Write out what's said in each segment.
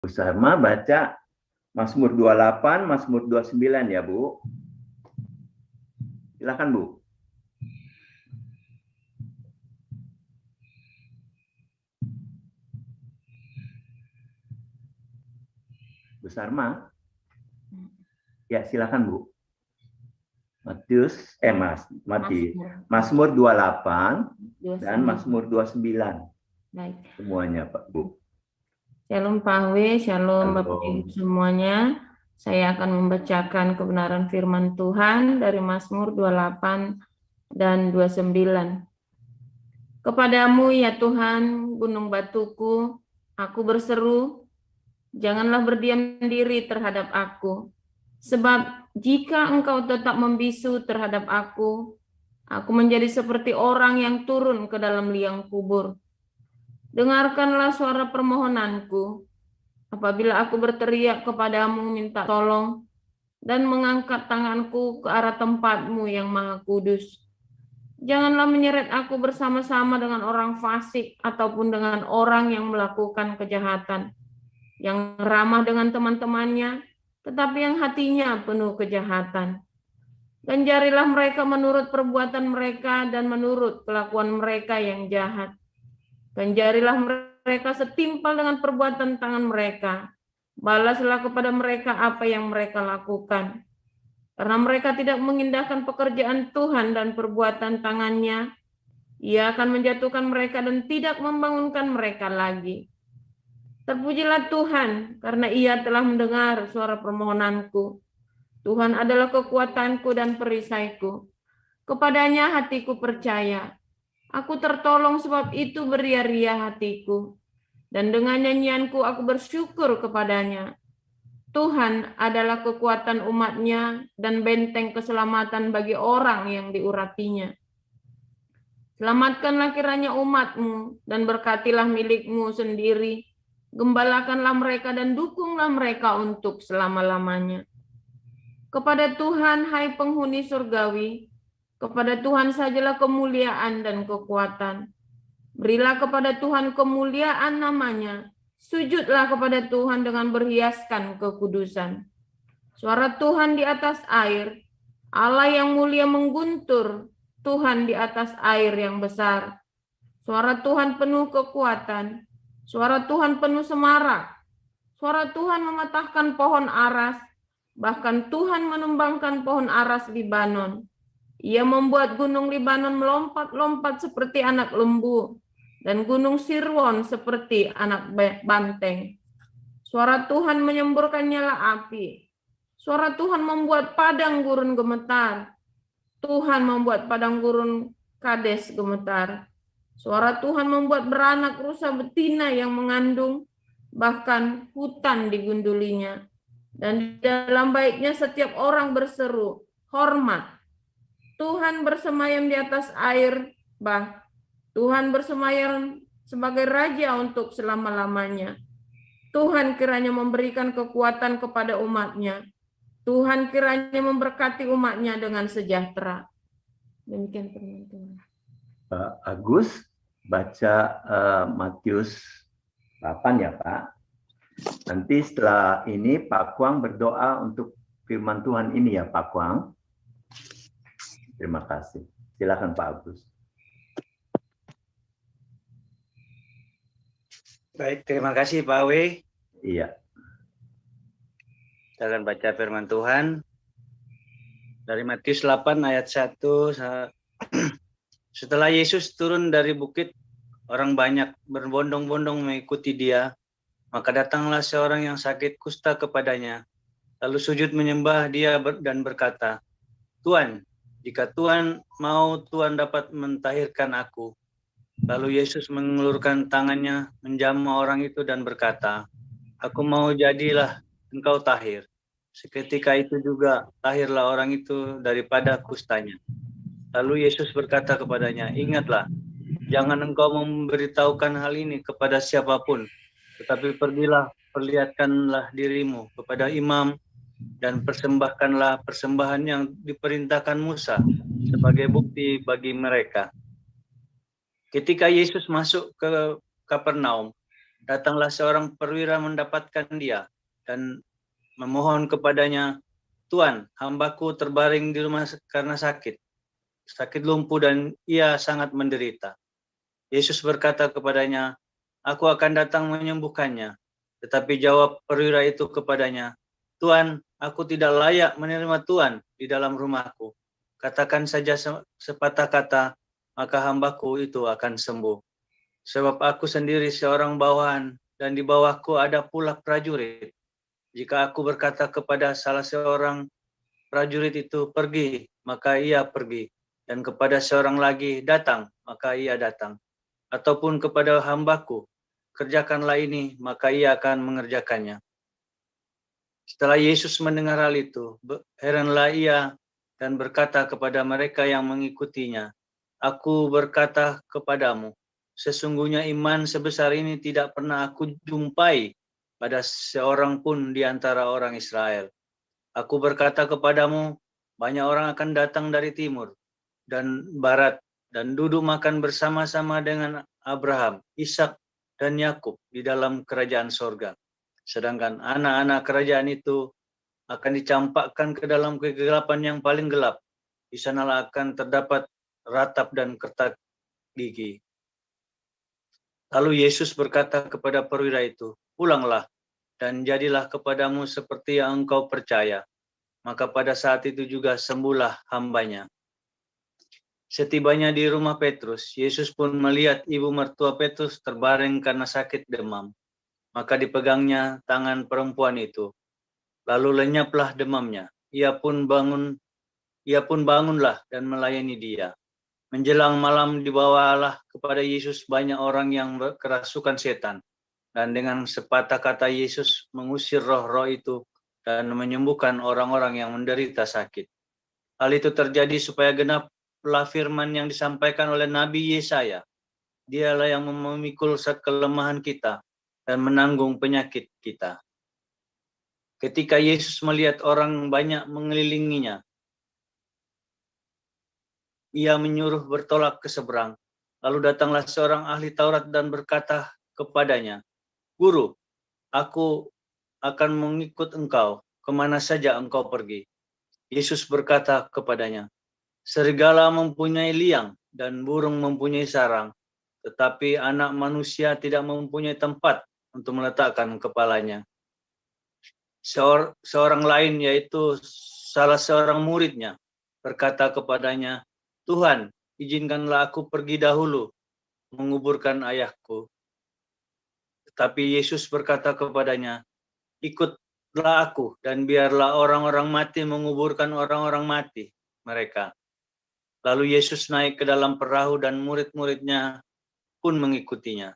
Bu Sarma baca Mazmur 28, Mazmur 29 ya, Bu. Silakan, Bu. Bu Sarma. Ya, silakan, Bu. Mazmur 28 dan Mazmur 29. Baik. Semuanya, Pak, Bu. Shalom Pak W, shalom Halo. Bapak Ibu semuanya. Saya akan membacakan kebenaran firman Tuhan dari Mazmur 28 dan 29. Kepadamu ya Tuhan, gunung batuku, aku berseru, janganlah berdiam diri terhadap aku. Sebab jika engkau tetap membisu terhadap aku menjadi seperti orang yang turun ke dalam liang kubur. Dengarkanlah suara permohonanku, apabila aku berteriak kepadamu minta tolong, dan mengangkat tanganku ke arah tempat-Mu yang maha kudus. Janganlah menyeret aku bersama-sama dengan orang fasik ataupun dengan orang yang melakukan kejahatan, yang ramah dengan teman-temannya, tetapi yang hatinya penuh kejahatan. Ganjarilah mereka menurut perbuatan mereka dan menurut kelakuan mereka yang jahat. Ganjarilah mereka setimpal dengan perbuatan tangan mereka. Balaslah kepada mereka apa yang mereka lakukan. Karena mereka tidak mengindahkan pekerjaan Tuhan dan perbuatan tangannya, Ia akan menjatuhkan mereka dan tidak membangunkan mereka lagi. Terpujilah Tuhan, karena Ia telah mendengar suara permohonanku. Tuhan adalah kekuatanku dan perisaiku. Kepadanya hatiku percaya. Aku tertolong sebab itu beria-ria hatiku. Dan dengan nyanyianku aku bersyukur kepadanya. Tuhan adalah kekuatan umat-Nya dan benteng keselamatan bagi orang yang diurapinya. Selamatkanlah kiranya umat-Mu dan berkatilah milik-Mu sendiri. Gembalakanlah mereka dan dukunglah mereka untuk selama-lamanya. Kepada Tuhan, hai penghuni surgawi, kepada Tuhan sajalah kemuliaan dan kekuatan. Berilah kepada Tuhan kemuliaan namanya. Sujudlah kepada Tuhan dengan berhiaskan kekudusan. Suara Tuhan di atas air. Allah yang mulia mengguntur. Tuhan di atas air yang besar. Suara Tuhan penuh kekuatan. Suara Tuhan penuh semarak. Suara Tuhan mematahkan pohon aras. Bahkan Tuhan menumbangkan pohon aras Libanon. Ia membuat gunung Libanon melompat-lompat seperti anak lembu, dan gunung Sirwon seperti anak banteng. Suara Tuhan menyemburkan nyala api. Suara Tuhan membuat padang gurun gemetar. Tuhan membuat padang gurun Kades gemetar. Suara Tuhan membuat beranak rusa betina yang mengandung, bahkan hutan digundulinya. Dan dalam baiknya setiap orang berseru, hormat. Tuhan bersemayam di atas air, Tuhan bersemayam sebagai Raja untuk selama-lamanya. Tuhan kiranya memberikan kekuatan kepada umat-Nya. Tuhan kiranya memberkati umat-Nya dengan sejahtera. Demikian firman Tuhan. Pak Agus, baca Matius 8 ya, Pak. Nanti setelah ini Pak Kuang berdoa untuk firman Tuhan ini ya, Pak Kuang. Terima kasih. Silakan Pak Agus. Baik, terima kasih Pak W. Iya. Kita akan baca firman Tuhan dari Matius 8 ayat 1. Setelah Yesus turun dari bukit, orang banyak berbondong-bondong mengikuti Dia. Maka datanglah seorang yang sakit kusta kepadanya, lalu sujud menyembah Dia dan berkata, Tuhan, jika Tuhan mau, Tuhan dapat mentahirkan aku. Lalu Yesus mengulurkan tangannya, menjamah orang itu dan berkata, aku mau, jadilah engkau tahir. Seketika itu juga tahirlah orang itu daripada kustanya. Lalu Yesus berkata kepadanya, ingatlah, jangan engkau memberitahukan hal ini kepada siapapun, tetapi pergilah, perlihatkanlah dirimu kepada imam dan persembahkanlah persembahan yang diperintahkan Musa sebagai bukti bagi mereka. Ketika Yesus masuk ke Kapernaum, Datanglah seorang perwira mendapatkan dia dan memohon kepadanya, Tuan, hambaku terbaring di rumah karena sakit lumpuh dan ia sangat menderita. Yesus berkata kepadanya, aku akan datang menyembuhkannya. Tetapi jawab perwira itu kepadanya, Tuan, aku tidak layak menerima Tuan di dalam rumahku. Katakan saja sepatah kata, maka hambaku itu akan sembuh. Sebab aku sendiri seorang bawahan, dan di bawahku ada pula prajurit. Jika aku berkata kepada salah seorang prajurit itu pergi, maka ia pergi. Dan kepada seorang lagi datang, maka ia datang. Ataupun kepada hambaku, kerjakanlah ini, maka ia akan mengerjakannya. Setelah Yesus mendengar hal itu, heranlah ia dan berkata kepada mereka yang mengikutinya, aku berkata kepadamu, sesungguhnya iman sebesar ini tidak pernah aku jumpai pada seorang pun di antara orang Israel. Aku berkata kepadamu, banyak orang akan datang dari timur dan barat dan duduk makan bersama-sama dengan Abraham, Ishak, dan Yakub di dalam kerajaan sorga. Sedangkan anak-anak kerajaan itu akan dicampakkan ke dalam kegelapan yang paling gelap. Di sanalah akan terdapat ratap dan kertak gigi. Lalu Yesus berkata kepada perwira itu, pulanglah dan jadilah kepadamu seperti yang engkau percaya. Maka pada saat itu juga sembuhlah hambanya. Setibanya di rumah Petrus, Yesus pun melihat ibu mertua Petrus terbaring karena sakit demam. Maka dipegangnya tangan perempuan itu. Lalu lenyaplah demamnya. Ia pun bangunlah dan melayani dia. Menjelang malam dibawalah kepada Yesus banyak orang yang kerasukan setan. Dan dengan sepatah kata Yesus mengusir roh-roh itu dan menyembuhkan orang-orang yang menderita sakit. Hal itu terjadi supaya genaplah firman yang disampaikan oleh Nabi Yesaya. Dialah yang memikul kelemahan kita dan menanggung penyakit kita. Ketika Yesus melihat orang banyak mengelilinginya, ia menyuruh bertolak ke seberang. Lalu datanglah seorang ahli Taurat dan berkata kepadanya, Guru, aku akan mengikut engkau, kemana saja engkau pergi. Yesus berkata kepadanya, serigala mempunyai liang dan burung mempunyai sarang, tetapi anak manusia tidak mempunyai tempat untuk meletakkan kepalanya. Seorang lain, yaitu salah seorang muridnya, berkata kepadanya, Tuhan, izinkanlah aku pergi dahulu menguburkan ayahku. Tetapi Yesus berkata kepadanya, ikutlah aku dan biarlah orang-orang mati menguburkan orang-orang mati mereka. Lalu Yesus naik ke dalam perahu dan murid-muridnya pun mengikutinya.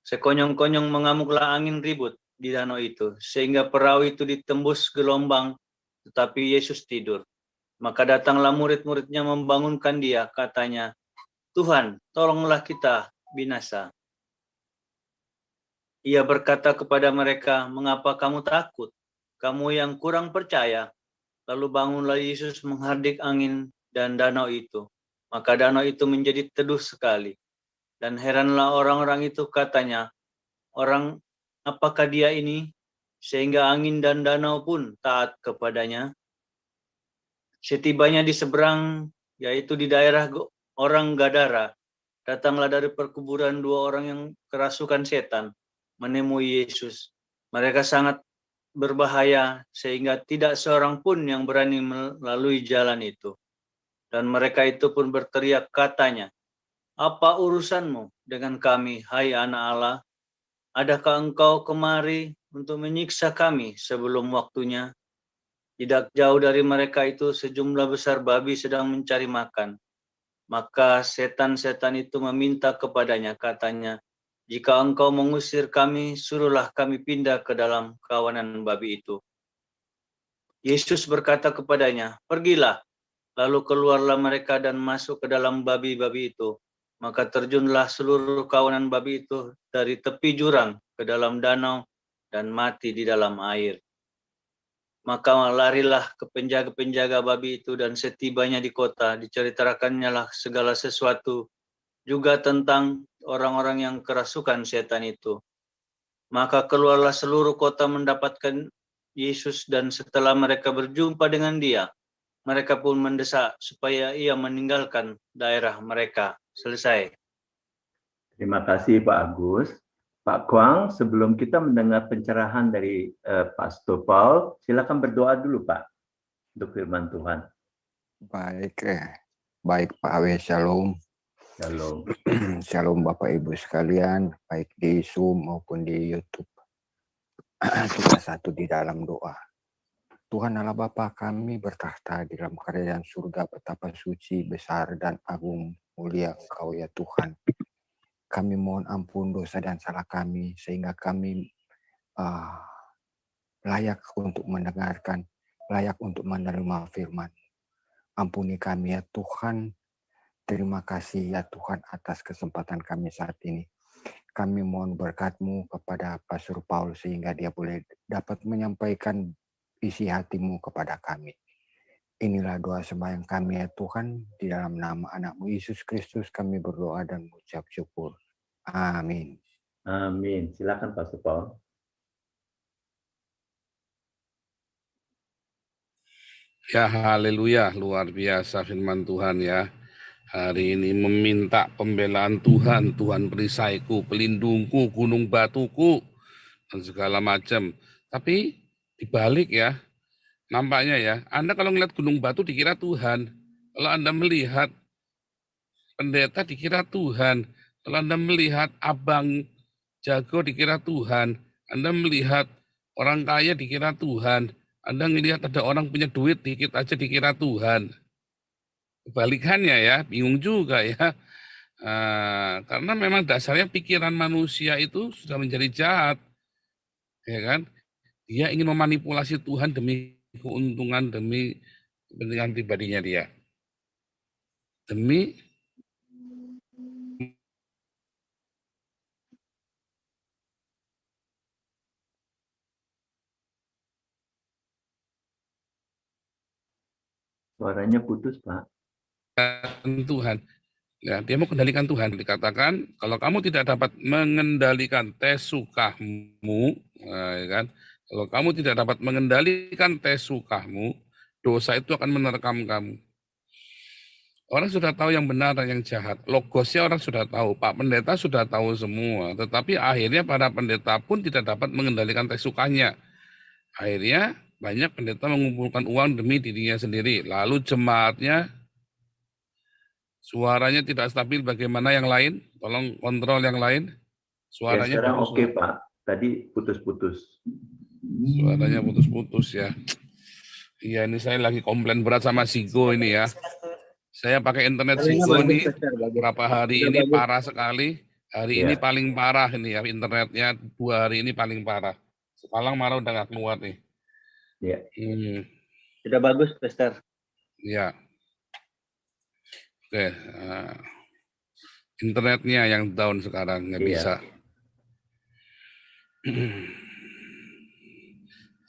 Sekonyong-konyong mengamuklah angin ribut di danau itu, sehingga perahu itu ditembus gelombang, tetapi Yesus tidur. Maka datanglah murid-muridnya membangunkan dia, katanya, Tuhan, tolonglah kita binasa. Ia berkata kepada mereka, mengapa kamu takut? Kamu yang kurang percaya. Lalu bangunlah Yesus menghardik angin dan danau itu. Maka danau itu menjadi teduh sekali. Dan heranlah orang-orang itu, katanya, orang apakah dia ini? Sehingga angin dan danau pun taat kepadanya. Setibanya di seberang, yaitu di daerah orang Gadara, datanglah dari perkuburan dua orang yang kerasukan setan, menemui Yesus. Mereka sangat berbahaya, sehingga tidak seorang pun yang berani melalui jalan itu. Dan mereka itu pun berteriak, katanya, apa urusanmu dengan kami, hai anak Allah? Adakah engkau kemari untuk menyiksa kami sebelum waktunya? Tidak jauh dari mereka itu sejumlah besar babi sedang mencari makan. Maka setan-setan itu meminta kepadanya, katanya, jika engkau mengusir kami, suruhlah kami pindah ke dalam kawanan babi itu. Yesus berkata kepadanya, pergilah. Lalu keluarlah mereka dan masuk ke dalam babi-babi itu. Maka terjunlah seluruh kawanan babi itu dari tepi jurang ke dalam danau dan mati di dalam air. Maka larilah ke penjaga-penjaga babi itu, dan setibanya di kota diceritakannya lah segala sesuatu juga tentang orang-orang yang kerasukan setan itu. Maka keluarlah seluruh kota mendapatkan Yesus, dan setelah mereka berjumpa dengan dia, mereka pun mendesak supaya ia meninggalkan daerah mereka. Selesai. Terima kasih Pak Agus. Pak Kwang, sebelum kita mendengar pencerahan dari Pastor Paul, silakan berdoa dulu Pak untuk firman Tuhan. Baik Pak Awe, shalom. Shalom. Shalom Bapak Ibu sekalian, baik di Zoom maupun di YouTube. Kita satu di dalam doa. Tuhan Allah Bapa, kami bertahta di dalam kerajaan surga, betapa suci, besar, dan agung mulia Engkau ya Tuhan. Kami mohon ampun dosa dan salah kami, sehingga kami layak untuk mendengarkan, layak untuk menerima firman. Ampuni kami ya Tuhan. Terima kasih ya Tuhan atas kesempatan kami saat ini. Kami mohon berkat-Mu kepada Pastor Paul sehingga dia boleh dapat menyampaikan isi hati-Mu kepada kami. Inilah doa sembahyang kami ya Tuhan. Di dalam nama anak-Mu Yesus Kristus kami berdoa dan mengucap syukur. Amin. Amin. Silakan Pastor Paul. Ya, haleluya, luar biasa firman Tuhan ya. Hari ini meminta pembelaan Tuhan, Tuhan perisaiku, pelindungku, gunung batuku, dan segala macam. Tapi dibalik ya, nampaknya ya, Anda kalau melihat gunung batu dikira Tuhan. Kalau Anda melihat pendeta dikira Tuhan. Kalau Anda melihat abang jago dikira Tuhan. Anda melihat orang kaya dikira Tuhan. Anda melihat ada orang punya duit dikit aja dikira Tuhan. Kebalikannya ya, bingung juga ya. Karena memang dasarnya pikiran manusia itu sudah menjadi jahat. Ya kan? Dia ingin memanipulasi Tuhan demi keuntungan, demi kepentingan pribadinya dia. Demi Suaranya putus Pak. Tuhan. Ya, dia mau kendalikan Tuhan. Dikatakan kalau kamu tidak dapat mengendalikan tes sukahmu, ya kan? Kalau kamu tidak dapat mengendalikan tes sukahmu, dosa itu akan menerkam kamu. Orang sudah tahu yang benar dan yang jahat. Logosnya orang sudah tahu. Pak Pendeta sudah tahu semua. Tetapi akhirnya para pendeta pun tidak dapat mengendalikan tes sukanya. Akhirnya banyak pendeta mengumpulkan uang demi dirinya sendiri. Lalu jemaatnya suaranya tidak stabil, bagaimana yang lain? Tolong kontrol yang lain. Ya, Suaranya sekarang bagus. oke Pak. Tadi putus-putus. Suaranya putus-putus ya. Iya, ini saya lagi komplain berat sama Sigo ini ya. Saya pakai internet Sigo ini beberapa hari ini parah sekali. Hari ini paling parah ini ya, internetnya 2 hari ini paling parah. Sekarang marah udah nggak keluar nih. Ya. Sudah bagus, Pastor. Ya. Oke. Internetnya yang down sekarang, nggak bisa.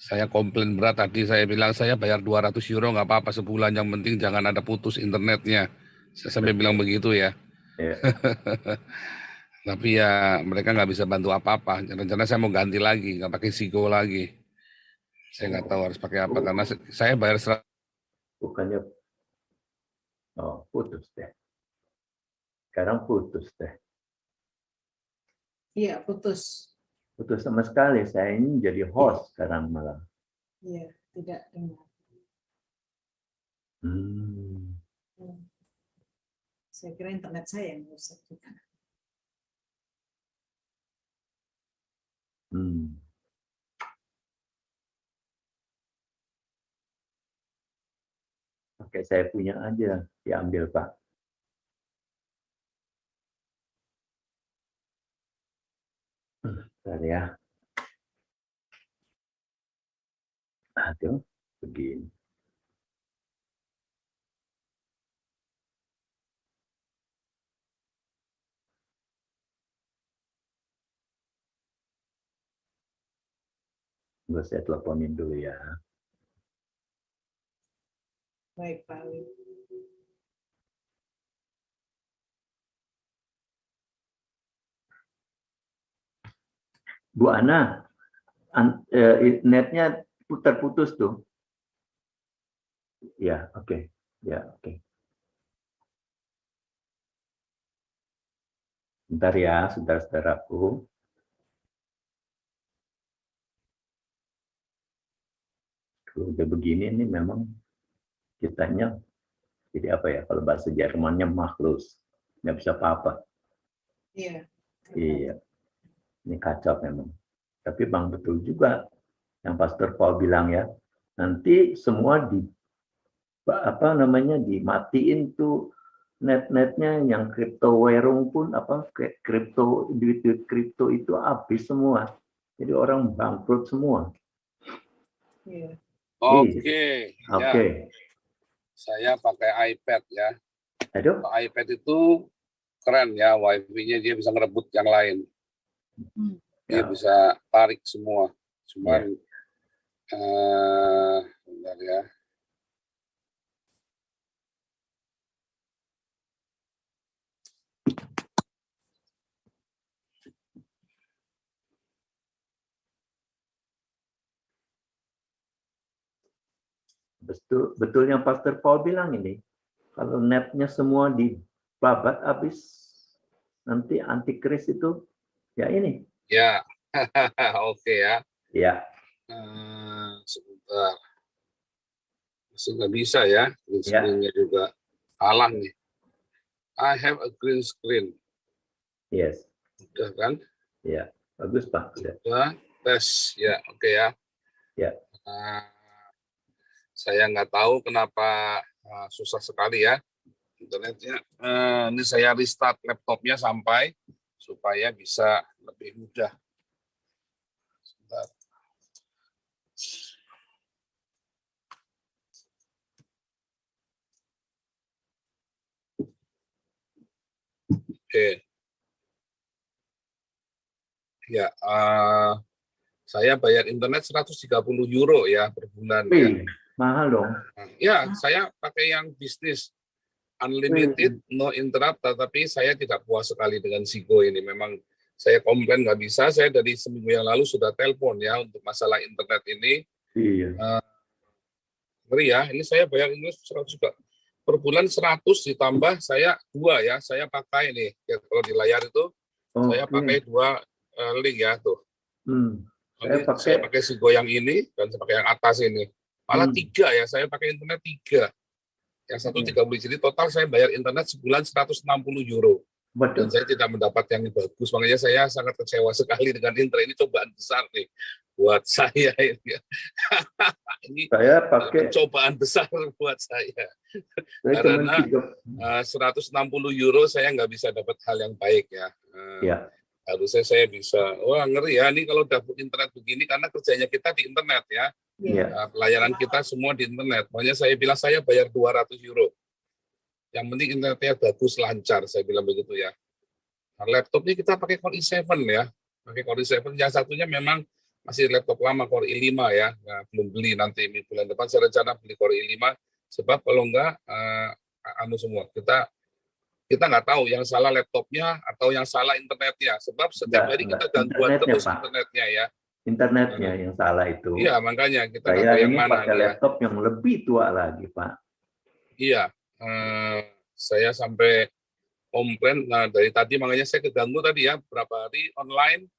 Saya komplain berat tadi, saya bilang saya bayar 200 euro nggak apa-apa sebulan, yang penting jangan ada putus internetnya. Saya sampai bilang begitu ya. Tapi ya mereka nggak bisa bantu apa-apa. Rencana saya mau ganti lagi, nggak pakai Sigo lagi. Saya nggak tahu harus pakai apa, karena saya bayar Bukannya, putus deh. Sekarang putus deh. Iya, putus. Putus sama sekali. Saya ini jadi host sekarang malah. Iya, tidak dengar. Saya kira internet saya yang rusak juga. Oke, saya punya aja, diambil Pak. Bentar ya. Aduh, begini. Saya teleponin dulu ya. Baik, Pak Awi. Bu Ana, netnya terputus tuh. Ya, oke. Ya, oke. Bentar ya, saudara-saudaraku. Kalau udah begini ini memang kitanya jadi apa ya? Kalau bahasa Jermannya makhlus, nggak bisa apa-apa. Iya. Iya, ini kacau memang. Tapi Bang betul juga yang Pastor Paul bilang ya. Nanti semua dimatiin tuh net-netnya, yang kripto werung pun kripto, duit kripto itu habis semua. Jadi orang bangkrut semua. Iya. Oke, Oke. ya. Saya pakai iPad ya. Aduh. iPad itu keren ya, wifi-nya dia bisa ngerebut yang lain. Dia bisa tarik semua. Cuman bentar ya. Betul yang Pastor Paul bilang ini. Kalau netnya semua dibabat habis, nanti antikris itu ya ini. Ya, oke ya. Ya. Sebentar. Masih nggak bisa ya. Green screen-nya juga kalah nih. I have a green screen. Yes. Udah kan? Ya, bagus Pak. Udah, tes. Ya, oke ya. Ya. Saya nggak tahu kenapa susah sekali ya internetnya. Ini saya restart laptopnya sampai supaya bisa lebih mudah. Sebentar. Oke. Ya, saya bayar internet 130 euro ya per bulan. Ya. Mahal dong. Ya, saya pakai yang bisnis unlimited, no interrupt, tapi saya tidak puas sekali dengan Sigo ini. Memang saya komplain nggak bisa. Saya dari seminggu yang lalu sudah telepon ya untuk masalah internet ini. Iya. Ngeri ya, ini saya bayar ini 100 juga. Per bulan 100 ditambah saya 2 ya. Saya pakai nih, ya, kalau di layar itu saya pakai 2 link ya tuh. Saya pakai Sigo yang ini dan saya pakai yang atas ini. Malah 3 ya, saya pakai internet 3. Yang satu 30, jadi total saya bayar internet sebulan 160 euro. Betul. Dan saya tidak mendapat yang bagus, makanya saya sangat kecewa sekali dengan internet. Ini cobaan besar nih buat saya ini. Ini saya pakai cobaan besar buat saya. Karena 160 euro saya nggak bisa dapat hal yang baik ya. Harusnya saya bisa, wah ngeri ya, ini kalau dapat internet begini, karena kerjanya kita di internet ya. Pelayanan kita semua di internet. Makanya saya bilang saya bayar 200 euro. Yang penting internetnya bagus, lancar, saya bilang begitu ya. Nah, laptopnya kita pakai Core i7 ya. Pakai Core i7, yang satunya memang masih laptop lama, Core i5 ya. Nah, belum beli nanti bulan depan, saya rencana beli Core i5. Sebab kalau enggak, semua. Kita nggak tahu yang salah laptopnya atau yang salah internetnya. Sebab setiap hari kita gangguan terus internetnya ya. Internetnya yang salah itu. Iya, makanya kita saya yang ini mana pakai laptop yang lebih tua lagi, Pak. Iya, saya sampai komplain. Nah, dari tadi makanya saya keganggu tadi ya, berapa hari online.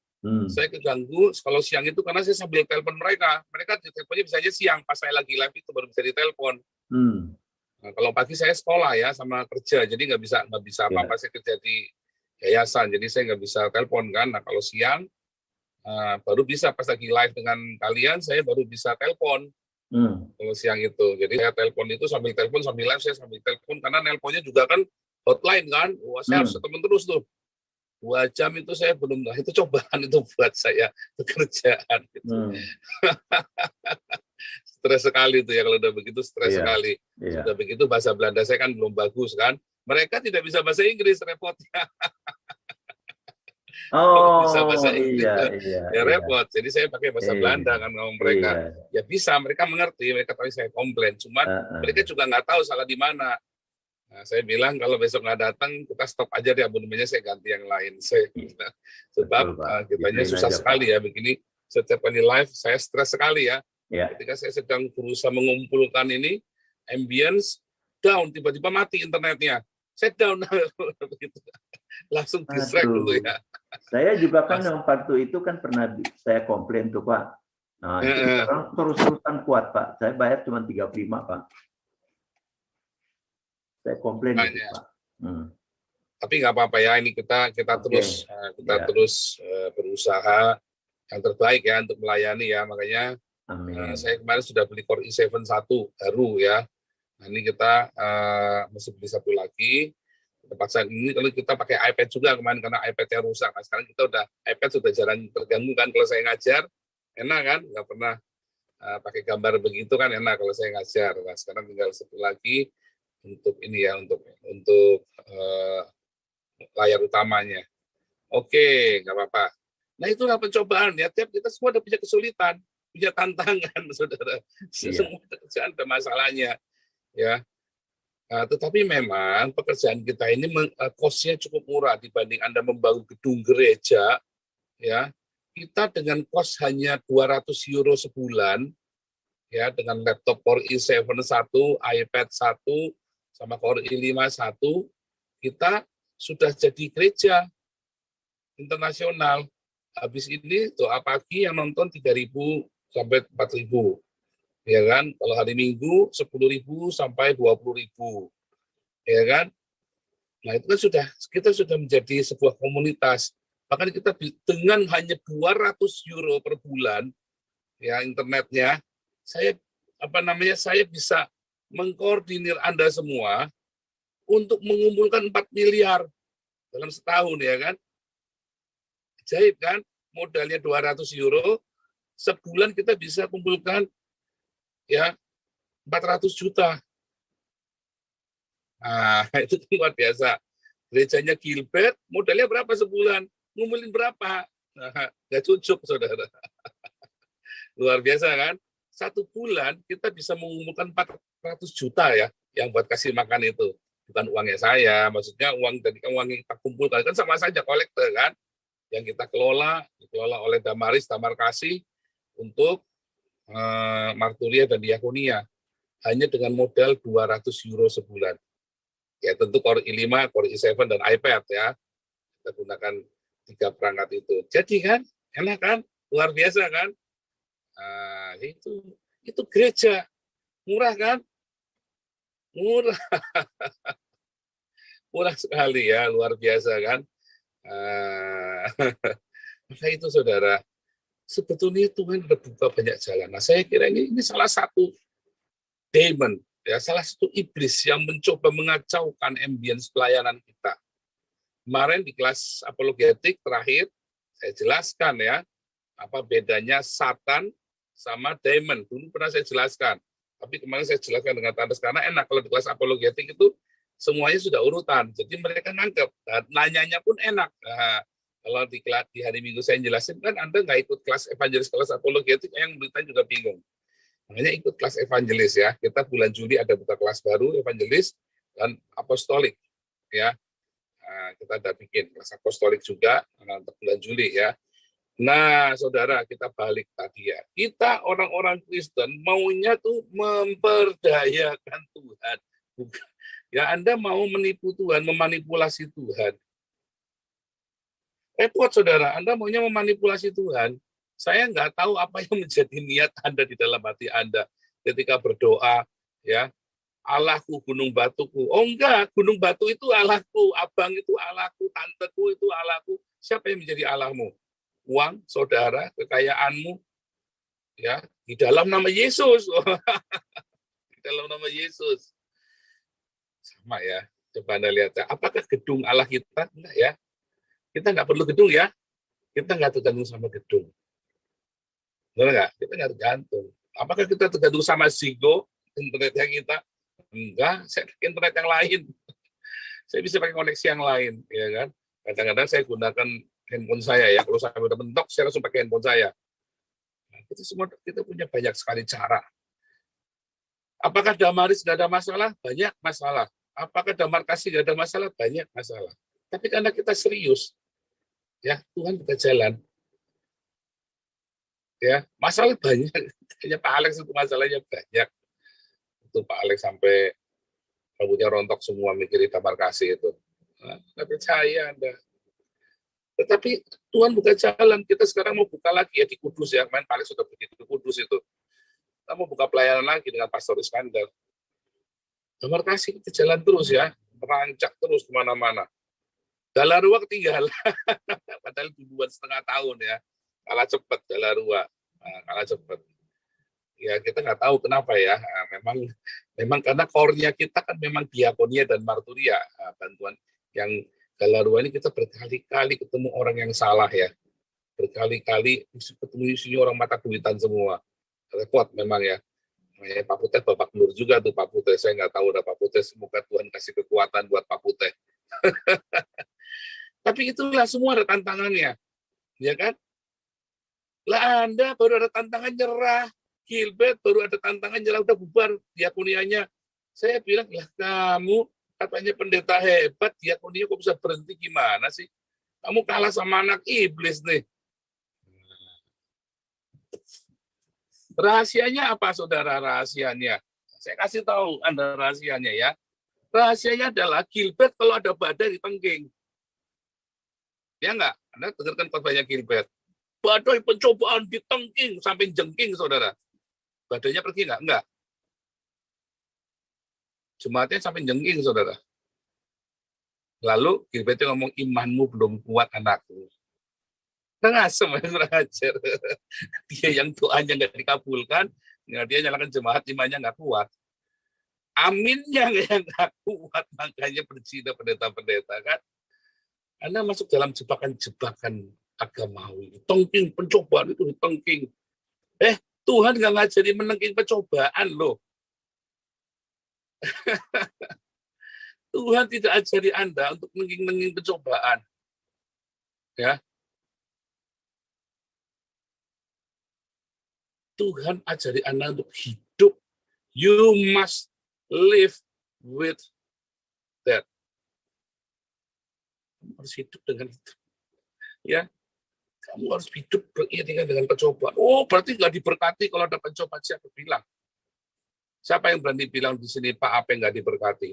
Saya keganggu kalau siang itu karena saya sambil telepon mereka. Mereka teleponnya bisa aja siang, pas saya lagi live itu baru bisa ditelepon. Nah, kalau pagi saya sekolah ya sama kerja, jadi nggak bisa apa-apa. Saya kerja di yayasan, jadi saya nggak bisa telepon kan. Nah, kalau siang baru bisa pas lagi live dengan kalian, saya baru bisa telepon. Kalau siang itu, jadi saya telepon itu sambil telepon sambil live, saya sambil telepon karena nelponnya juga kan hotline kan. Wah, saya harus telepon terus tuh. 2 jam itu saya belum, itu cobaan itu buat saya pekerjaan gitu. Stres sekali itu ya kalau udah begitu, stres sekali. Sudah begitu bahasa Belanda saya kan belum bagus kan. Mereka tidak bisa bahasa Inggris, repotnya. Bisa bahasa Inggris, ya repot. Jadi saya pakai bahasa Belanda kan ngomong mereka. Ya bisa, mereka mengerti, mereka tahu saya komplain. Cuman mereka juga nggak tahu salah di mana. Nah, saya bilang kalau besok nggak datang, kita stop aja deh abonemennya, saya ganti yang lain. Sebab Betul, Pak. kitanya Gituin susah aja, sekali Pak. ya begini. Setiap kali live saya stres sekali ya. Ya, Ketika saya sedang berusaha mengumpulkan ini, ambience down, tiba-tiba mati internetnya. Saya down begitu. Langsung distract aduh. gitu ya. Saya juga kan yang waktu itu kan pernah saya komplain tuh, Pak. Nah, itu sekarang terus-terusan kuat, Pak. Saya bayar cuma 35, Pak. Saya komplain itu, Makanya. Pak. Hmm. Tapi nggak apa-apa ya, ini kita Oke. terus Ya. terus berusaha yang terbaik ya untuk melayani ya. Makanya Amin. saya kemarin sudah beli Core i7 1 baru ya. Nah, ini kita mesti beli satu lagi. Terpaksa ini kalau kita pakai iPad juga kemarin karena iPad-nya rusak. Nah, sekarang kita iPad sudah jarang terganggu kan. Kalau saya ngajar enak kan, nggak pernah pakai gambar begitu kan, enak kalau saya ngajar. Nah, sekarang tinggal satu lagi untuk ini ya, untuk layar utamanya. Oke, nggak apa-apa. Nah, itulah pencobaan ya. Tiap kita semua ada punya kesulitan, punya tantangan, saudara. Semua pekerjaan ada masalahnya, ya. Tetapi memang pekerjaan kita ini cost-nya cukup murah dibanding Anda membangun gedung gereja, ya. Kita dengan cost hanya 200 euro sebulan, ya, dengan laptop Core i7 1, iPad 1, sama Core i5 1, kita sudah jadi gereja internasional. Habis ini doa pagi yang nonton 3.000 sampai 4.000. Ya kan? Kalau hari Minggu 10.000 sampai 20.000. Ya kan? Nah, itu kan kita sudah menjadi sebuah komunitas. Bahkan kita dengan hanya 200 euro per bulan ya internetnya, saya bisa mengkoordinir Anda semua untuk mengumpulkan 4 miliar dalam setahun, ya kan? Ajaib kan? Modalnya 200 euro, sebulan kita bisa kumpulkan ya 400 juta. Nah, itu luar biasa. Gerejanya Gilbert, modalnya berapa sebulan? Ngumpulin berapa? Nah, nggak cukup, saudara. Luar biasa kan? Satu bulan kita bisa mengumpulkan 400 juta ya, yang buat kasih makan itu. Bukan uangnya saya, maksudnya uang yang kita kumpulkan kan sama saja kolektor kan, yang kita dikelola oleh Damaris, Damar Kasih untuk Marturia dan Diakonia, hanya dengan modal 200 euro sebulan. Ya tentu Core i5, Core i7 dan iPad ya, kita gunakan 3 perangkat itu. Jadi kan enak kan, luar biasa kan. Nah, itu gereja murah kan, murah. Murah sekali ya, luar biasa kan. Maka itu saudara, sebetulnya Tuhan sudah buka banyak jalan. Nah, saya kira ini salah satu demon, ya, salah satu iblis yang mencoba mengacaukan ambience pelayanan kita. Kemarin di kelas apologetik terakhir, saya jelaskan ya, apa bedanya Satan sama demon. Dulu pernah saya jelaskan, tapi kemarin saya jelaskan dengan tanda karena enak kalau di kelas apologetik itu semuanya sudah urutan, jadi mereka nangkep, nanyanya pun enak. Nah, kalau di hari Minggu saya jelasin kan Anda nggak ikut kelas evangelis, kelas apologetik, yang berita juga bingung. Makanya ikut kelas evangelis ya. Kita bulan Juli ada buka kelas baru evangelis dan apostolik ya. Nah, kita ada bikin kelas apostolik juga untuk bulan Juli ya. Nah, saudara, kita balik tadi ya. Kita orang-orang Kristen maunya tuh memperdayakan Tuhan. Bukan. Ya, Anda mau menipu Tuhan, memanipulasi Tuhan. Repot, saudara. Anda maunya memanipulasi Tuhan. Saya nggak tahu apa yang menjadi niat Anda di dalam hati Anda ketika berdoa, ya, Allahku, gunung batuku. Oh enggak, gunung batu itu Allahku, abang itu Allahku, tanteku itu Allahku. Siapa yang menjadi Allahmu? Uang, saudara, kekayaanmu, ya, di dalam nama Yesus. Di dalam nama Yesus. Sama ya. Coba Anda lihat ya. Apakah gedung Allah kita? Enggak ya. Kita nggak perlu gedung ya. Kita nggak tergantung sama gedung. Benar nggak? Kita nggak tergantung. Apakah kita tergantung sama Ziggo, internetnya kita? Enggak, saya pakai internet yang lain. Saya bisa pakai koneksi yang lain, ya kan? Kadang-kadang saya gunakan handphone saya ya. Kalau saya udah mentok, saya langsung pakai handphone saya. Nah, kita punya banyak sekali cara. Apakah Damaris nggak ada masalah? Banyak masalah. Apakah damar kasih nggak ada masalah? Banyak masalah. Tapi karena kita serius, ya Tuhan buka jalan. Ya, masalah banyak. Hanya Pak Alex itu masalahnya banyak. Itu Pak Alex sampai rambutnya rontok semua mikirin damar kasih itu. Nah, nggak percaya Anda. Tetapi Tuhan buka jalan. Kita sekarang mau buka lagi ya di Kudus ya. Main Pak Alex sudah pergi ke Kudus itu. Kita mau buka pelayanan lagi dengan Pastor Iskandar. Damar kasih kita jalan terus ya. Merancak terus kemana-mana. Dalarua ketinggalan. Padahal 2,5 tahun ya. Kalah cepat Dalarua. Nah, kalah cepat. Ya kita nggak tahu kenapa ya. Nah, memang karena core-nya kita kan memang diakonia dan marturia. Nah, bantuan yang Dalarua ini kita berkali-kali ketemu orang yang salah ya. Berkali-kali ketemu isinya orang mata duitan semua. Repot memang ya. Nah, Pak Putih babak belur juga tuh Pak Putih. Saya nggak tahu udah Pak Putih. Semoga Tuhan kasih kekuatan buat Pak Putih. Tapi itulah semua ada tantangannya. Ya kan? Lah Anda baru ada tantangan nyerah. Gilbert baru ada tantangan nyerah, udah bubar diakonianya. Saya bilang, lah kamu katanya pendeta hebat, diakonia kok bisa berhenti gimana sih? Kamu kalah sama anak iblis nih. Rahasianya apa saudara rahasianya? Saya kasih tahu Anda rahasianya ya. Rahasianya adalah Gilbert kalau ada badai ditengking. Ya enggak? Anda dengarkan khotbahnya Gilbert. Badai pencobaan ditengking sampai jengking saudara. Badainya pergi enggak? Enggak. Jemaatnya sampai jengking saudara. Lalu Gilbert ngomong imanmu belum kuat anakku. Ngasem belajar. Dia yang doanya nggak dikabulkan, ya dia nyalakan jemaat imannya nggak kuat. Aminnya yang nggak kuat, makanya berzina pendeta-pendeta kan. Anda masuk dalam jebakan-jebakan agamawi. Tengking pencobaan itu ditengking. Tuhan nggak ngajari menengking pencobaan loh. Tuhan tidak ajari Anda untuk menengking pencobaan. Ya. Tuhan ajari Anda untuk hidup. You must live with that. Kamu harus hidup dengan itu. Ya, kamu harus hidup beriringan dengan pencobaan. Oh, berarti nggak diberkati kalau ada pencobaan. Siapa bilang? Siapa yang berani bilang di sini Pak apa yang nggak diberkati?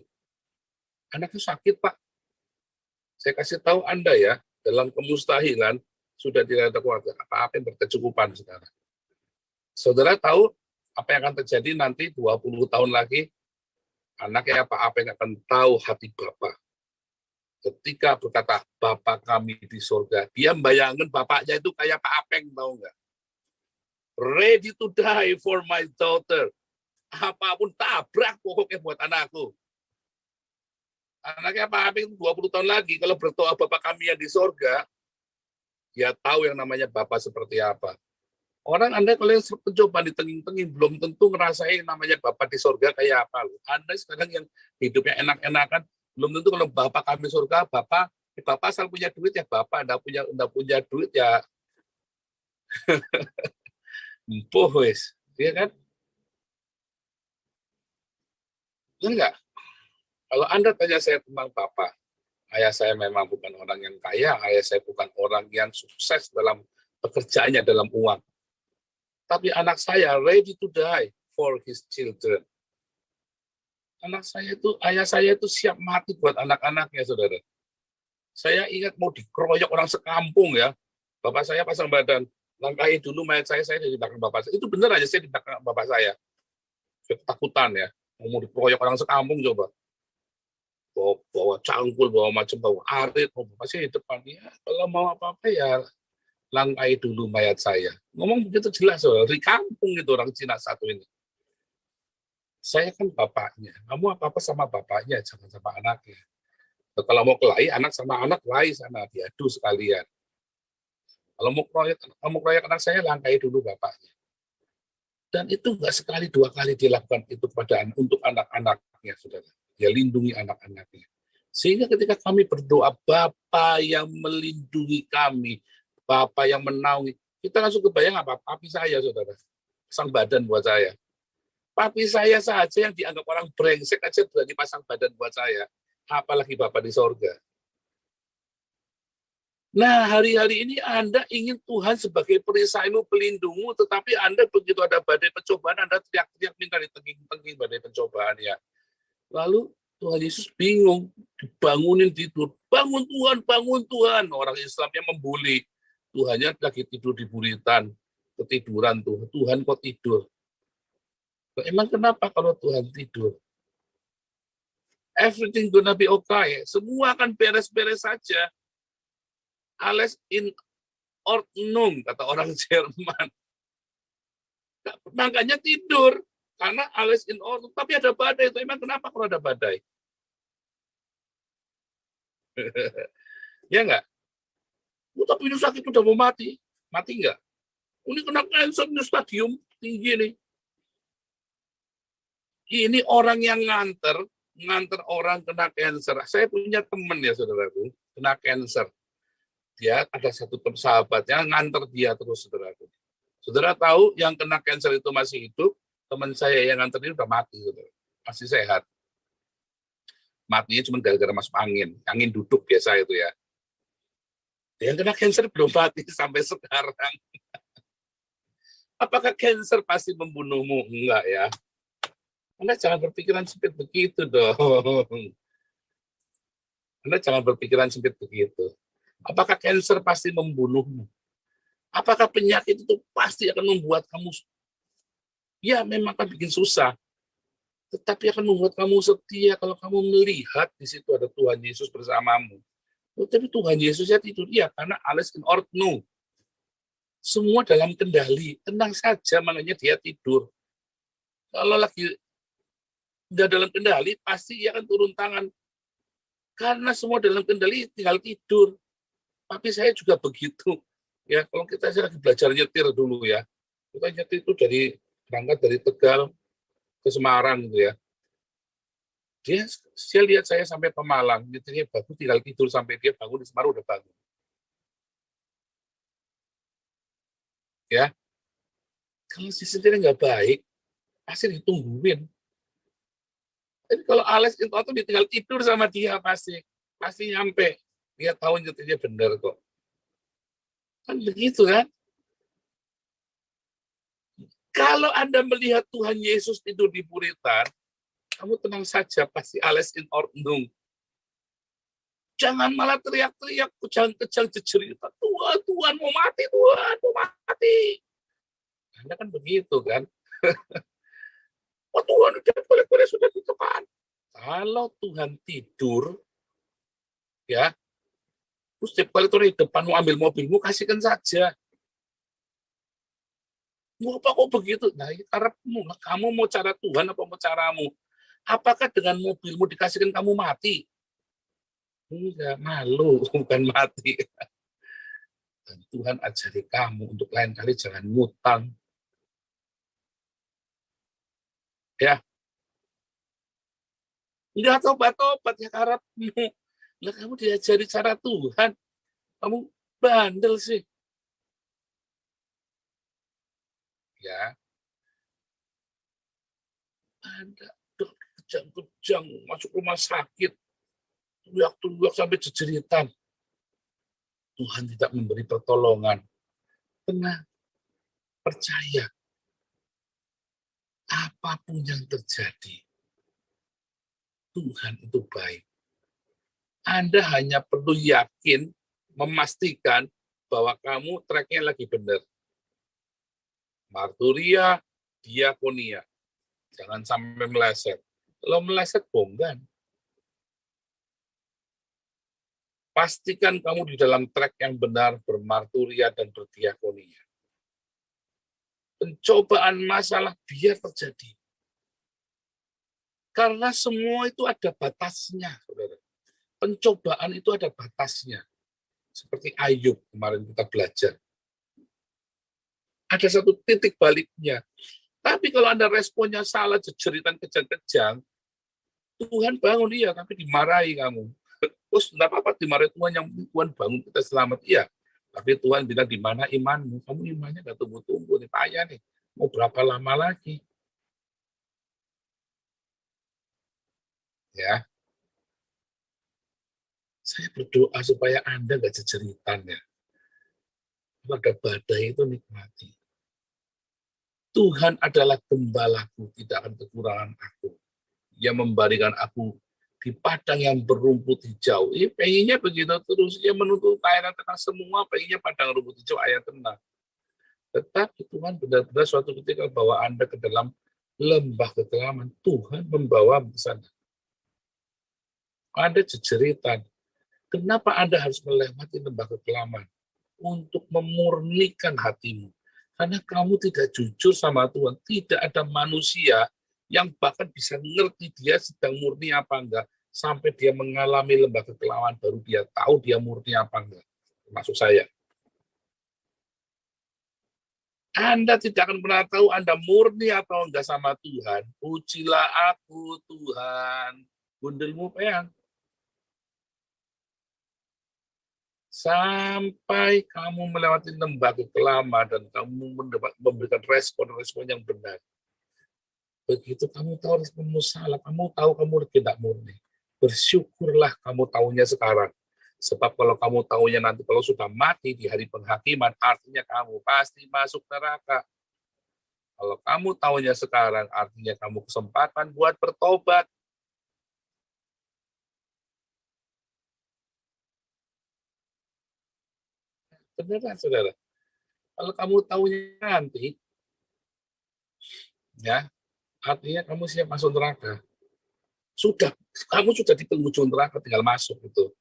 Anaknya sakit Pak. Saya kasih tahu Anda ya, dalam kemustahilan sudah tidak ada keluarga. Apa yang berkecukupan sekarang. Saudara tahu apa yang akan terjadi nanti 20 tahun lagi? Anaknya apa yang akan tahu hati Bapa. Ketika berkata, Bapa kami di surga, dia membayangkan bapaknya itu kayak Pak Apeng, tahu nggak? Ready to die for my daughter. Apapun tabrak pokoknya buat anakku. Anaknya Pak Apeng 20 tahun lagi, kalau berdoa Bapa kami yang di surga, dia tahu yang namanya Bapa seperti apa. Orang Anda kalau yang pencobaan ditenging-tenging belum tentu ngerasain namanya Bapak di surga kayak apa. Anda sekarang yang hidupnya enak-enakan belum tentu kalau Bapak kami surga, Bapak asal punya duit ya Bapak, enggak punya duit ya empuh wes, iya kan? Enggak. Kalau Anda tanya saya tentang Bapak, ayah saya memang bukan orang yang kaya, ayah saya bukan orang yang sukses dalam pekerjaannya dalam uang. Tapi anak saya ready to die for his children. Ayah saya itu siap mati buat anak-anaknya, saudara. Saya ingat mau dikeroyok orang sekampung ya. Bapak saya pasang badan, langkahi dulu mayat saya di belakang bapak saya. Itu benar aja saya di belakang bapak saya. Saya ketakutan ya. Mau dikeroyok orang sekampung coba. Bawa cangkul, bawa macam, bawa arit, bapak saya di depan. Ya, kalau mau apa-apa ya langkai dulu mayat saya. Ngomong begitu jelas, di kampung itu orang Cina satu ini. Saya kan bapaknya. Kamu apa-apa sama bapaknya, jangan sama anaknya. Kalau mau kelahi, anak sama anak kelahi sana, diadu sekalian. Kalau mau keroyok anak saya, langkai dulu bapaknya. Dan itu nggak sekali, 2 kali dilakukan itu untuk anak-anaknya, saudara. Dia lindungi anak-anaknya. Sehingga ketika kami berdoa, Bapa yang melindungi kami, Bapa yang menaungi, kita langsung kebayang apa? Papi saya, saudara. Pasang badan buat saya. Papi saya saja yang dianggap orang brengsek aja berani pasang badan buat saya. Apalagi Bapak di sorga. Nah, hari-hari ini Anda ingin Tuhan sebagai perisaimu, pelindungmu, tetapi Anda begitu ada badai pencobaan, Anda teriak-teriak minta ditengking-tengking badai pencobaan ya. Lalu Tuhan Yesus bingung, dibangunin tidur. Bangun Tuhan. Orang Islam yang membuli. Tuhannya lagi tidur di buritan, ketiduran tuh. Tuhan kok tidur? Emang kenapa kalau Tuhan tidur? Everything gonna be okay. Semua akan beres-beres saja. Alles in Ordnung, kata orang Jerman. Makanya tidur. Karena alles in Ordnung. Tapi ada badai. Itu emang kenapa kalau ada badai? Ya enggak? Tapi ini sakit udah mau mati. Mati enggak? Ini kena cancer di stadium tinggi nih. Ini orang yang nganter orang kena cancer. Saya punya teman ya saudaraku, kena cancer. Dia ada satu sahabatnya nganter dia terus saudaraku. Saudara tahu yang kena cancer itu masih hidup, teman saya yang nganter ini udah mati, saudara. Masih sehat. Matinya cuma gara-gara masuk angin duduk biasa itu ya. Yang kena cancer belum mati sampai sekarang. Apakah cancer pasti membunuhmu? Enggak ya. Anda jangan berpikiran sempit begitu dong. Anda jangan berpikiran sempit begitu. Apakah cancer pasti membunuhmu? Apakah penyakit itu pasti akan membuat kamu, ya memang akan bikin susah, tetapi akan membuat kamu setia kalau kamu melihat di situ ada Tuhan Yesus bersamamu. Tapi Tuhan Yesusnya tidur, ya karena alles in Ordnung. Semua dalam kendali, tenang saja, makanya dia tidur. Kalau lagi nggak dalam kendali, pasti dia akan turun tangan. Karena semua dalam kendali, tinggal tidur. Tapi saya juga begitu. Ya, kalau kita lagi belajar nyetir dulu ya, kita nyetir itu berangkat dari Tegal ke Semarang gitu ya. Dia lihat saya sampai Pemalang, nyetirnya bagus, tinggal tidur sampai dia bangun di Semarang udah bangun. Ya, kalau sistemnya nggak baik, pasti ditungguin. Jadi kalau Alex itu tinggal tidur sama dia pasti nyampe. Dia tahu nyetirnya benar kok. Kan begitu kan? Kalau Anda melihat Tuhan Yesus tidur di buritan, kamu tenang saja, pasti alles in Ordnung. Jangan malah teriak-teriak, kejang-kejang jejerita. Tuhan mau mati, Tuhan mau mati. Anda kan begitu kan? Oh Tuhan, udah boleh sudah di depan. Kalau Tuhan tidur, ya, terus setiap kali Tuhan di depan mau ambil mobilmu, kasihkan saja. Mau apa kok begitu? Nah, karepmu. Kamu mau cara Tuhan apa mau caramu? Apakah dengan mobilmu dikasihkan kamu mati? Enggak, malu, bukan mati. Dan Tuhan ajari kamu untuk lain kali jangan ngutang. Ya. Enggak tobat-tobat ya karepmu. Lah kamu diajari cara Tuhan. Kamu bandel sih. Ya. Anda kejang-kejang masuk rumah sakit. Teriak-teriak sampai jejeritan. Tuhan tidak memberi pertolongan. Tenang. Percaya. Apapun yang terjadi, Tuhan itu baik. Anda hanya perlu yakin, memastikan bahwa kamu tracknya lagi benar. Marturia, diakonia. Jangan sampai meleset. Kalau meleset, bonggan. Pastikan kamu di dalam track yang benar, bermarturia dan berdiakonia. Pencobaan masalah biar terjadi. Karena semua itu ada batasnya, saudara. Pencobaan itu ada batasnya. Seperti Ayub kemarin kita belajar. Ada satu titik baliknya. Tapi kalau Anda responnya salah, jejeritan kejang-kejang, Tuhan bangun dia, tapi dimarahi kamu. Terus enggak apa-apa dimarahi Tuhan, yang Tuhan bangun kita selamat. Iya, tapi Tuhan bilang di mana imanmu? Kamu imannya enggak tumbuh-tumbuh nih, payah nih. Mau berapa lama lagi? Ya, saya berdoa supaya Anda nggak jejeritan ya. Pada badai itu nikmati. Tuhan adalah gembalaku, tidak akan kekurangan aku. Dia memberikan aku di padang yang berumput hijau. Pengennya begitu terus. Dia menuntut air tenang semua, pengennya padang rumput hijau, air tenang. Tetapi Tuhan benar-benar suatu ketika bawa Anda ke dalam lembah kekelaman. Tuhan membawa ke sana. Anda jejeritan. Kenapa Anda harus melewati lembah kekelaman? Untuk memurnikan hatimu. Karena kamu tidak jujur sama Tuhan. Tidak ada manusia yang bahkan bisa ngerti dia sedang murni apa enggak. Sampai dia mengalami lembah kekelaman, baru dia tahu dia murni apa enggak. Termasuk saya. Anda tidak akan pernah tahu Anda murni atau enggak sama Tuhan. Pujilah aku, Tuhan. Gundelmu peang. Sampai kamu melewati lembah kekelaman dan kamu memberikan respon-respon yang benar. Begitu kamu tahu responmu salah, kamu tahu kamu tidak murni. Bersyukurlah kamu tahunya sekarang. Sebab kalau kamu tahunya nanti kalau sudah mati di hari penghakiman, artinya kamu pasti masuk neraka. Kalau kamu tahunya sekarang, artinya kamu kesempatan buat bertobat. Beneran, saudara. Kalau kamu tahunya nanti, ya, artinya kamu siap masuk neraka. Kamu sudah di penghujung neraka, tinggal masuk itu.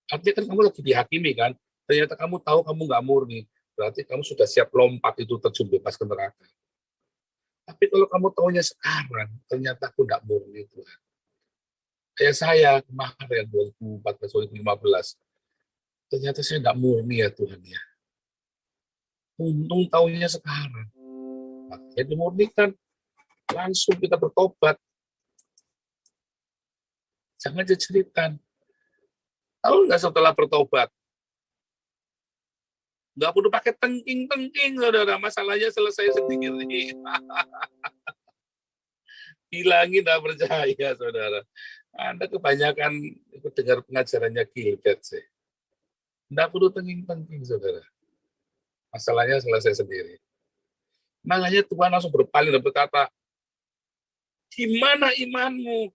Artinya kan kamu lagi dihakimi kan, ternyata kamu tahu kamu nggak murni, berarti kamu sudah siap lompat itu terjun bebas ke neraka. Tapi kalau kamu tahunya sekarang, ternyata aku nggak murni Tuhan. Kayak saya kemarin 2014-2015, ternyata saya nggak murni ya Tuhan ya. Untung tahunya sekarang. Makanya dimurnikan. Langsung kita bertobat. Jangan jejeritan. Tahu nggak setelah bertobat? Nggak perlu pakai tengking-tengking, saudara. Masalahnya selesai sendiri. Hilangin nggak percaya, saudara. Anda kebanyakan ikut dengar pengajarannya Gilbert sih. Nggak perlu tengking-tengking, saudara. Masalahnya selesai sendiri. Makanya Tuhan langsung berpaling dan berkata, gimana imanmu?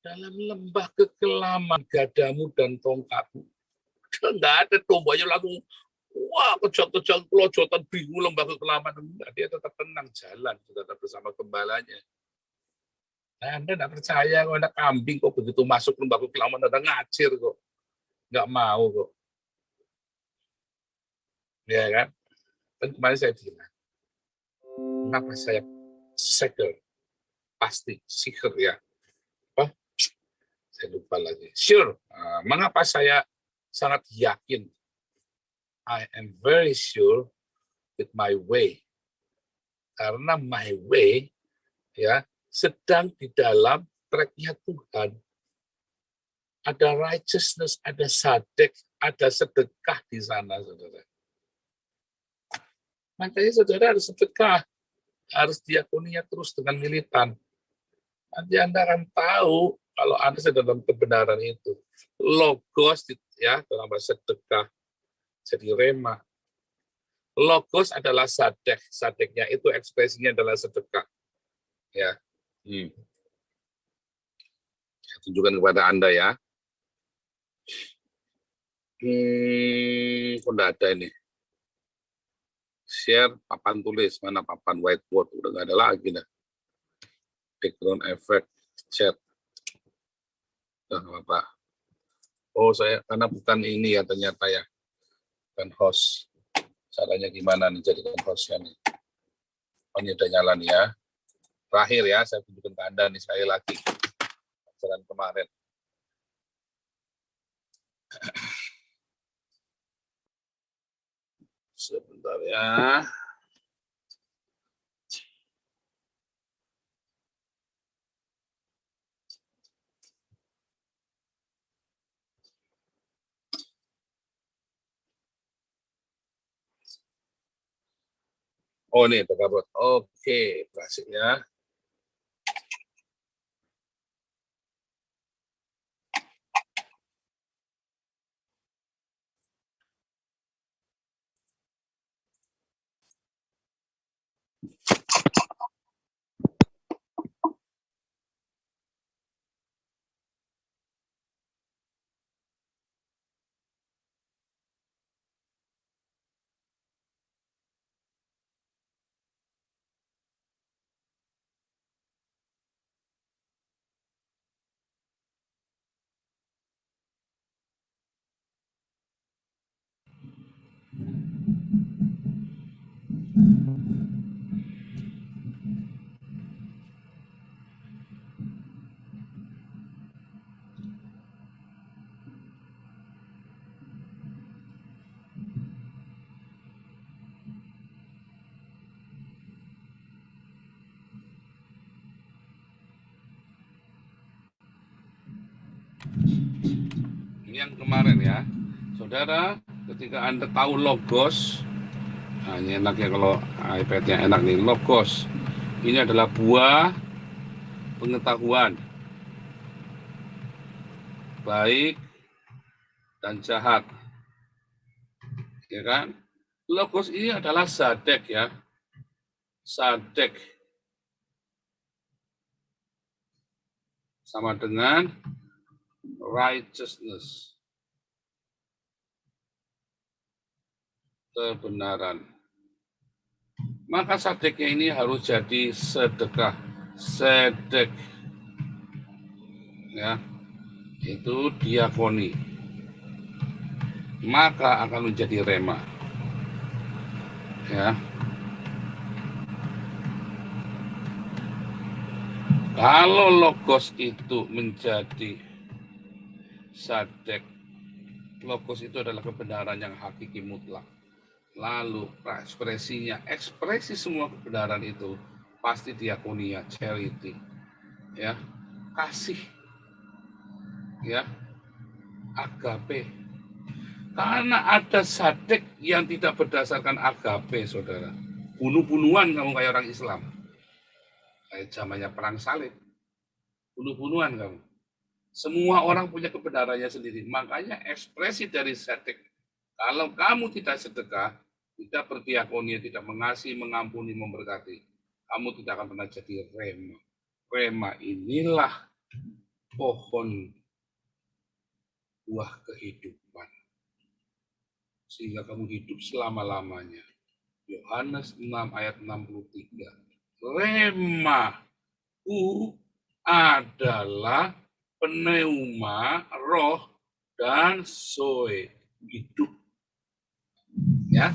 Dalam lembah kekelaman gadamu dan tongkatmu. Nggak ada tombaknya langsung, wah kejang-kejang pelojotan bingung lembah kekelaman. Enggak, dia tetap tenang jalan, tetap bersama gembalanya. Nah, Anda nggak percaya, kalau Anda kambing kok begitu masuk lembah kekelaman, Anda ngacir kok. Nggak mau kok. Ya kan? Dan kemarin saya bilang, kenapa saya segel? Pasti, sure ya. Apa? Saya lupa lagi. Sure. Mengapa saya sangat yakin? I am very sure with my way. Karena my way ya sedang di dalam tracknya Tuhan. Ada righteousness, ada sadek, ada sedekah di sana, saudara. Makanya saudara harus sedekah, harus diakoninya terus dengan militan. Nanti Anda akan tahu kalau Anda sedang dalam kebenaran itu. Logos ya dalam bahasa sedekah jadi rema. Logos adalah sadek, sadeknya itu ekspresinya adalah sedekah. Ya. Saya tunjukkan kepada Anda ya. Kok enggak ada ini. Share papan tulis, mana papan whiteboard, udah nggak ada lagi dah. Background effect, chat. Nah, apa? Oh, saya karena bukan ini ya ternyata ya. Bukan host. Caranya gimana nih jadikan hostnya nih. Oh, ini udah nyala nih ya. Terakhir ya, saya tunjukkan ke Anda nih sekali lagi. Jalan kemarin. Sebentar ya. Oh, ini terkabut. Oke, berhasil ya. Ini yang kemarin ya, saudara, ketika Anda tahu logos, nah ini enak ya kalau iPad-nya enak nih, logos. Ini adalah buah pengetahuan, baik dan jahat. Ya kan? Logos ini adalah sadek ya, sadek. Sama dengan righteousness, kebenaran. Maka sadeknya ini harus jadi sedekah, sedek, ya, itu diakoni. Maka akan menjadi rema, ya. Kalau logos itu menjadi sadek, logos itu adalah kebenaran yang hakiki mutlak. Lalu ekspresinya, ekspresi semua kebenaran itu pasti diakonia, charity, ya, kasih, ya, agape. Karena ada sadek yang tidak berdasarkan agape, saudara. Bunuh-bunuhan kamu kayak orang Islam, kayak zamannya perang salib, bunuh-bunuhan kamu. Semua orang punya kebenarannya sendiri. Makanya ekspresi dari sadek, kalau kamu tidak sedekah, tidak berdiakonia, tidak mengasihi, mengampuni, memberkati, kamu tidak akan pernah jadi rema. Rema inilah pohon buah kehidupan, sehingga kamu hidup selama-lamanya. Yohanes 6 ayat 63. Rema adalah pneuma, roh, dan zoe, hidup. Ya,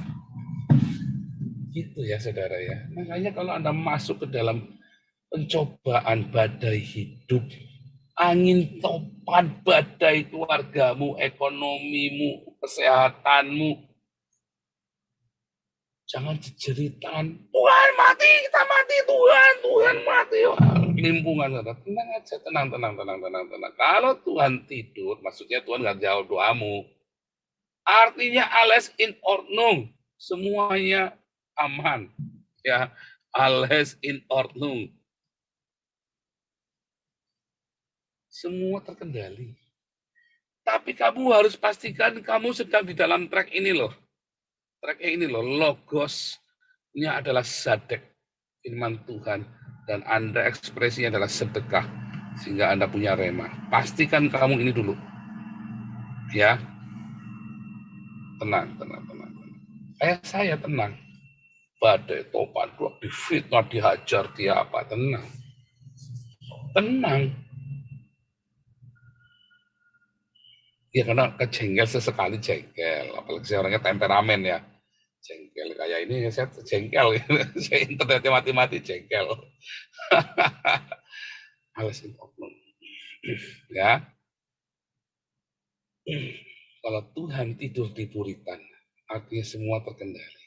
gitu ya saudara ya. Makanya kalau Anda masuk ke dalam pencobaan badai hidup, angin topan badai keluargamu, ekonomimu, kesehatanmu, jangan jejeritan, Tuhan mati, kita mati, Tuhan mati. Kelimpungan, tenang aja, tenang. Kalau Tuhan tidur, maksudnya Tuhan nggak jawab doamu. Artinya alles in ordnung, semuanya aman, ya, alles in ordnung, semua terkendali. Tapi kamu harus pastikan kamu sedang di dalam track ini loh. Track ini loh, logosnya adalah sadek, firman Tuhan, dan Anda ekspresinya adalah sedekah, sehingga Anda punya rema. Pastikan kamu ini dulu, ya. Tenang. Kayak saya tenang. Badai, topan, difitnah, dihajar, dia apa, tenang. Ya karena kejengkel sesekali jengkel, apalagi saya orangnya temperamen ya, jengkel kayak ini saya jengkel, saya internetnya mati-mati jengkel. Alas oknum, ya. Kalau Tuhan tidur di puritan, artinya semua terkendali.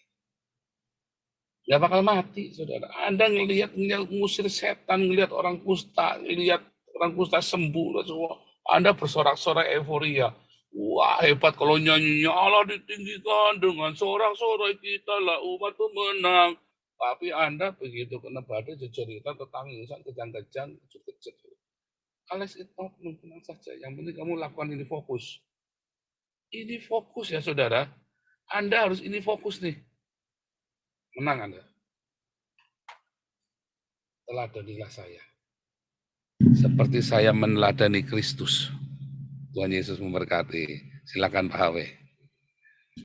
Nggak bakal mati, saudara. Anda ngelihat ngusir setan, ngelihat orang kusta, ngelihat orang kusta sembuh, semua. Anda bersorak-sorak euforia. Wah, hebat kalau nyanyinya Allah ditinggikan dengan sorak-sorai kita lah umat pemenang. Tapi Anda begitu kena badai jejerita, tetangisan, kejang-kejang, kejut-kejut. Alas itu tenang saja. Yang penting kamu lakukan ini fokus. Ini fokus ya, saudara. Anda harus ini fokus nih. Menang Anda. Teladanilah saya. Seperti saya meneladani Kristus. Tuhan Yesus memberkati. Silakan Pak Hawe.